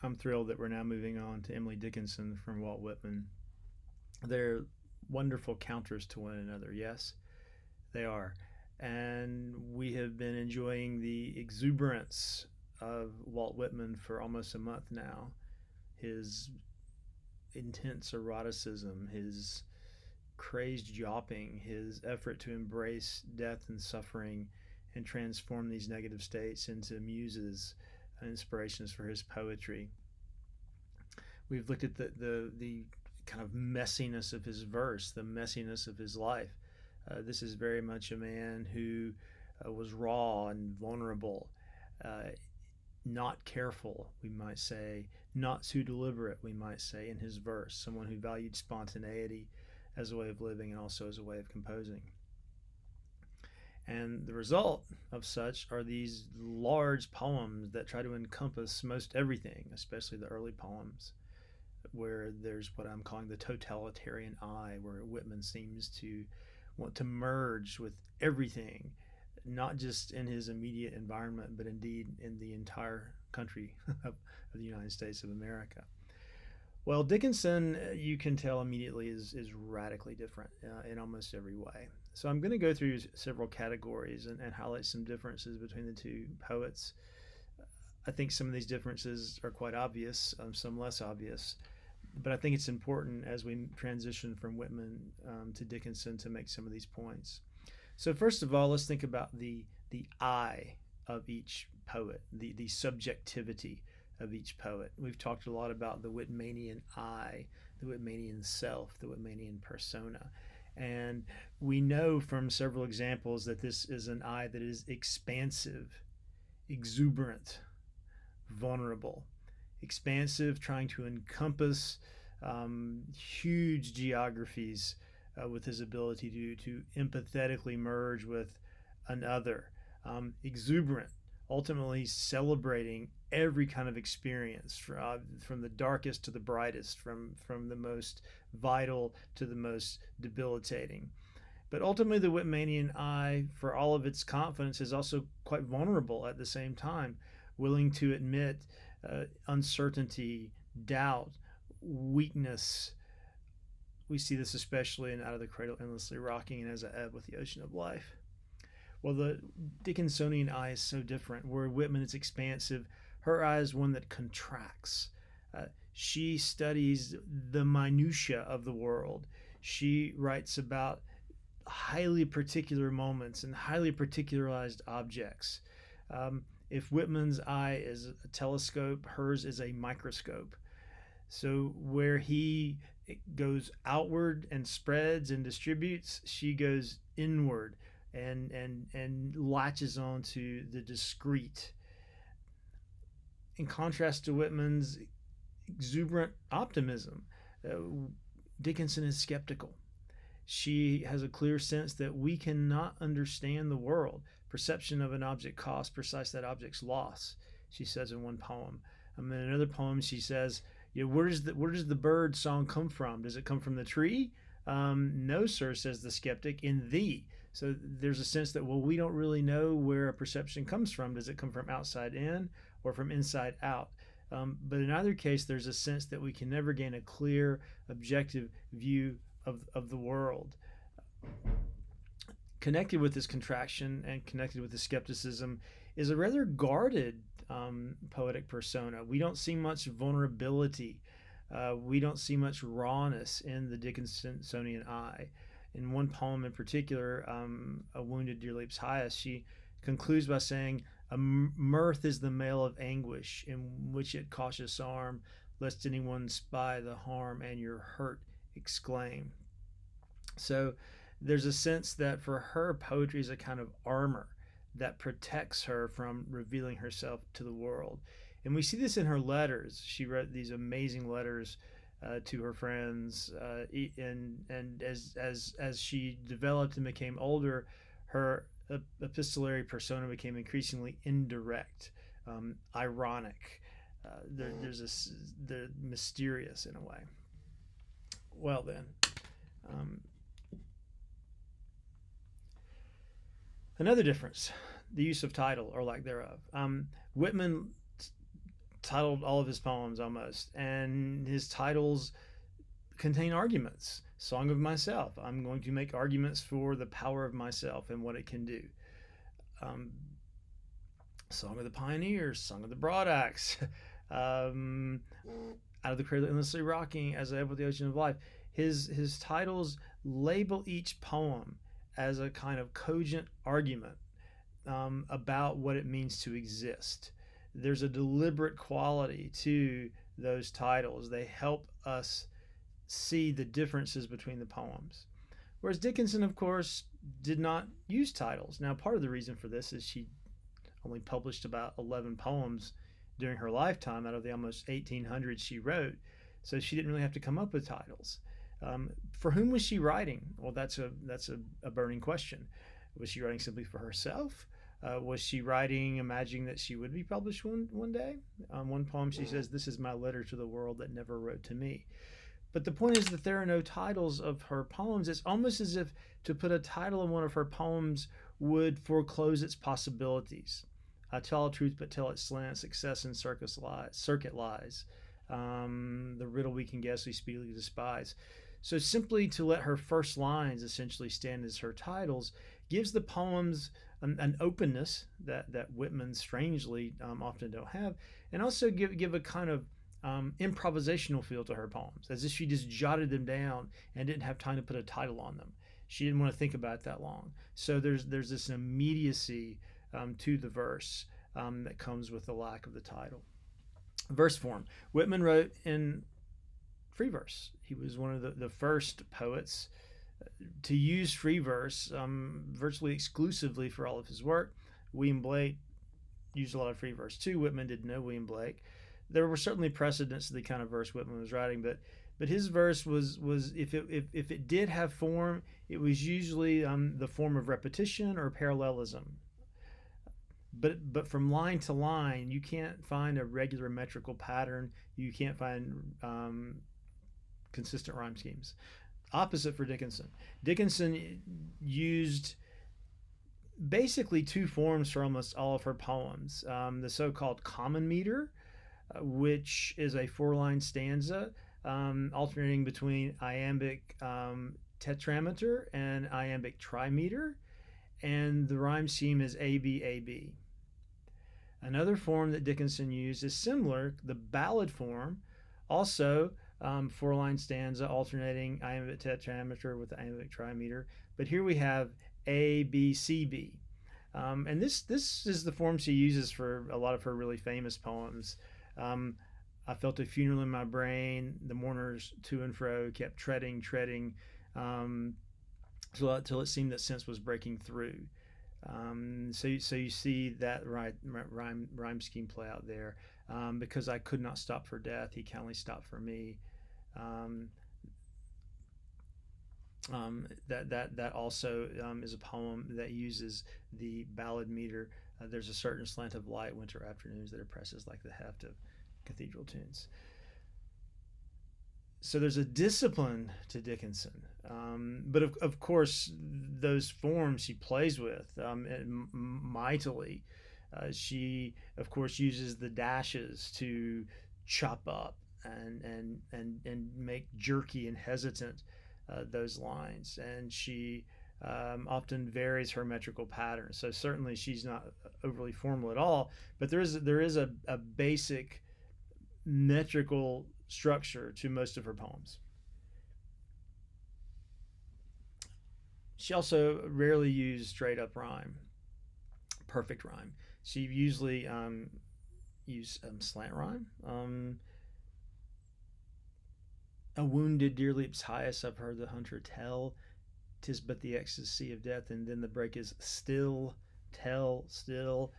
I'm thrilled that we're now moving on to Emily Dickinson from Walt Whitman. They're wonderful counters to one another. Yes, they are. And we have been enjoying the exuberance of Walt Whitman for almost a month now. His intense eroticism, his crazed yawping, his effort to embrace death and suffering and transform these negative states into muses and inspirations for his poetry. We've looked at the kind of messiness of his verse, the messiness of his life. This is very much a man who was raw and vulnerable, uh, not careful, we might say, not too deliberate, we might say, in his verse. Someone who valued spontaneity as a way of living and also as a way of composing. And the result of such are these large poems that try to encompass most everything, especially the early poems, where there's what I'm calling the totalitarian eye, where Whitman seems to want to merge with everything, not just in his immediate environment, but indeed in the entire country of the United States of America. Well, Dickinson, you can tell immediately, is radically different in almost every way. So I'm going to go through several categories and highlight some differences between the two poets. I think some of these differences are quite obvious, some less obvious, but I think it's important as we transition from Whitman to Dickinson to make some of these points. So first of all, let's think about the I of each poet, the subjectivity of each poet. We've talked a lot about the Whitmanian I, the Whitmanian self, the Whitmanian persona. And we know from several examples that this is an I that is expansive, exuberant, vulnerable. Expansive, trying to encompass huge geographies with his ability to empathetically merge with another. Exuberant, ultimately celebrating every kind of experience, from the darkest to the brightest, from the most vital to the most debilitating. But ultimately, the Whitmanian I, for all of its confidence, is also quite vulnerable at the same time, willing to admit uncertainty, doubt, weakness. We see this especially in Out of the Cradle, Endlessly Rocking, and As I Ebb with the Ocean of Life. Well, the Dickinsonian I is so different. Where Whitman is expansive, her I is one that contracts. She studies the minutiae of the world. She writes about highly particular moments and highly particularized objects. If Whitman's I is a telescope, hers is a microscope. So where he goes outward and spreads and distributes, she goes inward and latches on to the discrete. In contrast to Whitman's exuberant optimism, Dickinson is skeptical. She has a clear sense that we cannot understand the world. Perception of an object costs precise that object's loss, she says in one poem. In another poem, she says, where does the bird song come from? Does it come from the tree? No, sir, says the skeptic, in thee. So there's a sense that, well, we don't really know where a perception comes from. Does it come from outside in or from inside out? But in either case, there's a sense that we can never gain a clear, objective view of the world. Connected with this contraction and connected with the skepticism is a rather guarded poetic persona. We don't see much vulnerability. We don't see much rawness in the Dickinsonian I. In one poem in particular, A Wounded Deer Leaps Highest, she concludes by saying, "A mirth is the mail of anguish, in which it cautious arm, lest anyone spy the harm and your hurt exclaim." So there's a sense that for her, poetry is a kind of armor that protects her from revealing herself to the world. And we see this in her letters. She wrote these amazing letters to her friends, and as she developed and became older, her epistolary persona became increasingly indirect, ironic. They're mysterious in a way. Well then, another difference: the use of title or lack thereof. Whitman titled all of his poems almost, and his titles contain arguments. Song of Myself. I'm going to make arguments for the power of myself and what it can do. Um, Song of the Pioneers, Song of the Broad Axe, um, Out of the Cradle Endlessly Rocking, As I Have with the Ocean of Life. His titles label each poem as a kind of cogent argument about what it means to exist. There's a deliberate quality to those titles. They help us see the differences between the poems. Whereas Dickinson, of course, did not use titles. Now, part of the reason for this is she only published about 11 poems during her lifetime out of the almost 1,800 she wrote, so she didn't really have to come up with titles. For whom was she writing? Well, that's a burning question. Was she writing simply for herself? Was she writing, imagining that she would be published one day? One poem she says, "This is my letter to the world that never wrote to me." But the point is that there are no titles of her poems. It's almost as if to put a title on one of her poems would foreclose its possibilities. I tell a truth, but tell it slant. Success in circuit lies. The riddle we can guess, we speedily despise. So simply to let her first lines essentially stand as her titles gives the poems an openness that Whitman strangely often don't have, and also give a kind of improvisational feel to her poems, as if she just jotted them down and didn't have time to put a title on them. She didn't want to think about it that long. So there's this immediacy to the verse that comes with the lack of the title. Verse form. Whitman wrote in free verse. He was one of the first poets to use free verse virtually exclusively for all of his work. William Blake used a lot of free verse too. Whitman didn't know William Blake. There were certainly precedents to the kind of verse Whitman was writing, but his verse was if it did have form, it was usually the form of repetition or parallelism. But from line to line, you can't find a regular metrical pattern. You can't find consistent rhyme schemes. Opposite for Dickinson. Dickinson used basically two forms for almost all of her poems. The so-called common meter, which is a 4-line stanza alternating between iambic tetrameter and iambic trimeter, and the rhyme scheme is AB. Another form that Dickinson used is similar, the ballad form, also 4-line stanza alternating iambic tetrameter with iambic trimeter, but here we have ABCB. And this is the form she uses for a lot of her really famous poems. I felt a funeral in my brain, the mourners to and fro kept treading, till it seemed that sense was breaking through. So you see that rhyme scheme play out there. Because I could not stop for death, he kindly stopped for me. That also is a poem that uses the ballad meter. There's a certain slant of light winter afternoons that oppresses like the heft of cathedral tunes. So there's a discipline to Dickinson, but of course those forms she plays with mightily. She of course uses the dashes to chop up and make jerky and hesitant those lines, and she often varies her metrical pattern. So certainly she's not overly formal at all, but there is a basic metrical structure to most of her poems. She also rarely used straight up rhyme, perfect rhyme. She usually used slant rhyme. A wounded deer leaps highest, I've heard the hunter tell, 'tis but the ecstasy of death, and then the break is still, tell, still.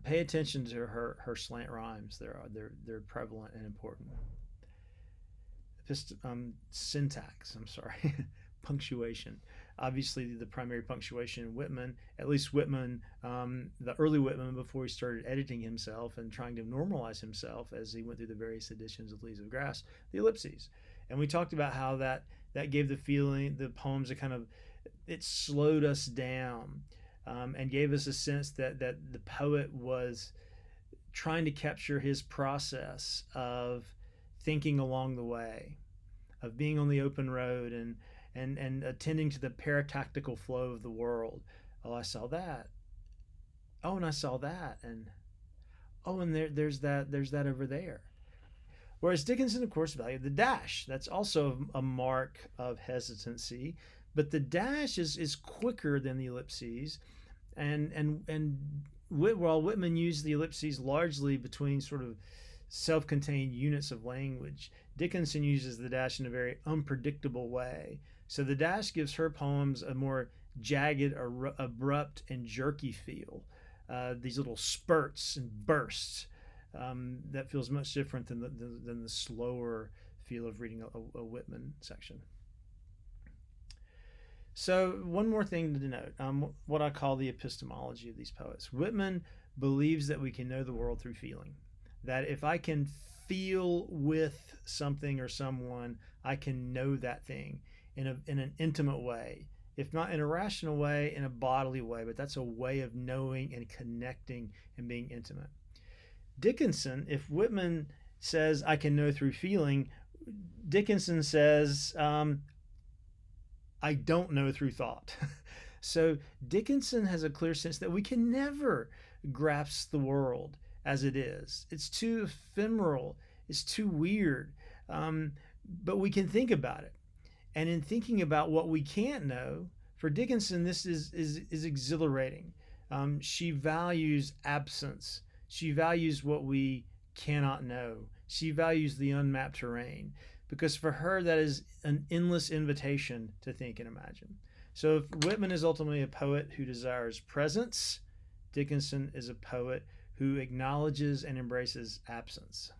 Pay attention to her slant rhymes. They're prevalent and important. Syntax. I'm sorry. Punctuation. Obviously, the primary punctuation in Whitman, at least Whitman, the early Whitman, before he started editing himself and trying to normalize himself as he went through the various editions of Leaves of Grass, the ellipses. And we talked about how that gave the feeling, the poems, it slowed us down. And gave us a sense that the poet was trying to capture his process of thinking along the way, of being on the open road and attending to the paratactical flow of the world. Oh, I saw that. Oh, and I saw that. And oh, and there's that over there. Whereas Dickinson, of course, valued the dash. That's also a mark of hesitancy. But the dash is quicker than the ellipses. And while Whitman used the ellipses largely between sort of self-contained units of language, Dickinson uses the dash in a very unpredictable way. So the dash gives her poems a more jagged, abrupt, and jerky feel. These little spurts and bursts that feels much different than the slower feel of reading a Whitman section. So one more thing to denote, what I call the epistemology of these poets. Whitman believes that we can know the world through feeling. That if I can feel with something or someone, I can know that thing in an intimate way. If not in a rational way, in a bodily way, but that's a way of knowing and connecting and being intimate. Dickinson, if Whitman says I can know through feeling, Dickinson says I don't know through thought. So Dickinson has a clear sense that we can never grasp the world as it is. It's too ephemeral. It's too weird. But we can think about it. And in thinking about what we can't know, for Dickinson, this is exhilarating. She values absence. She values what we cannot know. She values the unmapped terrain, because for her, that is an endless invitation to think and imagine. So if Whitman is ultimately a poet who desires presence, Dickinson is a poet who acknowledges and embraces absence.